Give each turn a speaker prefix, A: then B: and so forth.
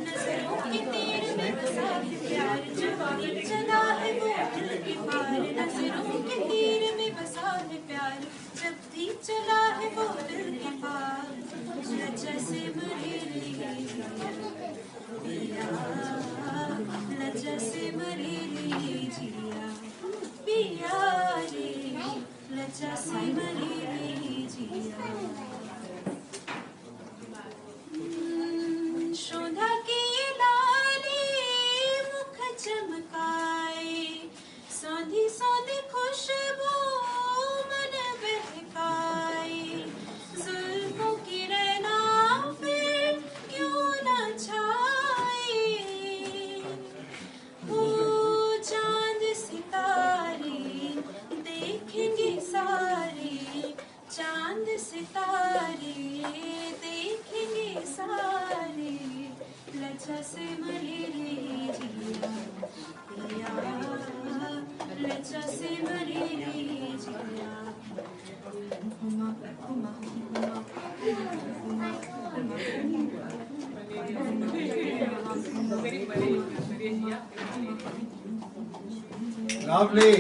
A: नजरों के तीर में बसा है प्यार, जब भी चला है वो दिल के पार। नजरों के तीर में बसा है प्यार, जब भी चला है वो दिल के पार। लज्जा से मरे रे जिया, लज्जा से मरे रे जिया पिया रे, लज्जा से मरे रे जिया। शोधा की लाली मुख चमकाए, सौंधी सौंधी खुशबू मन बहकाए। जुल्फों की रैना फिर क्यों न छाए, वो चांद सितारे देखेंगे सारे, चांद सितारे देखेंगे सारे। लज्जा से मरे रे जिया पिया, लज्जा से मरे रे जिया।
B: Lovely.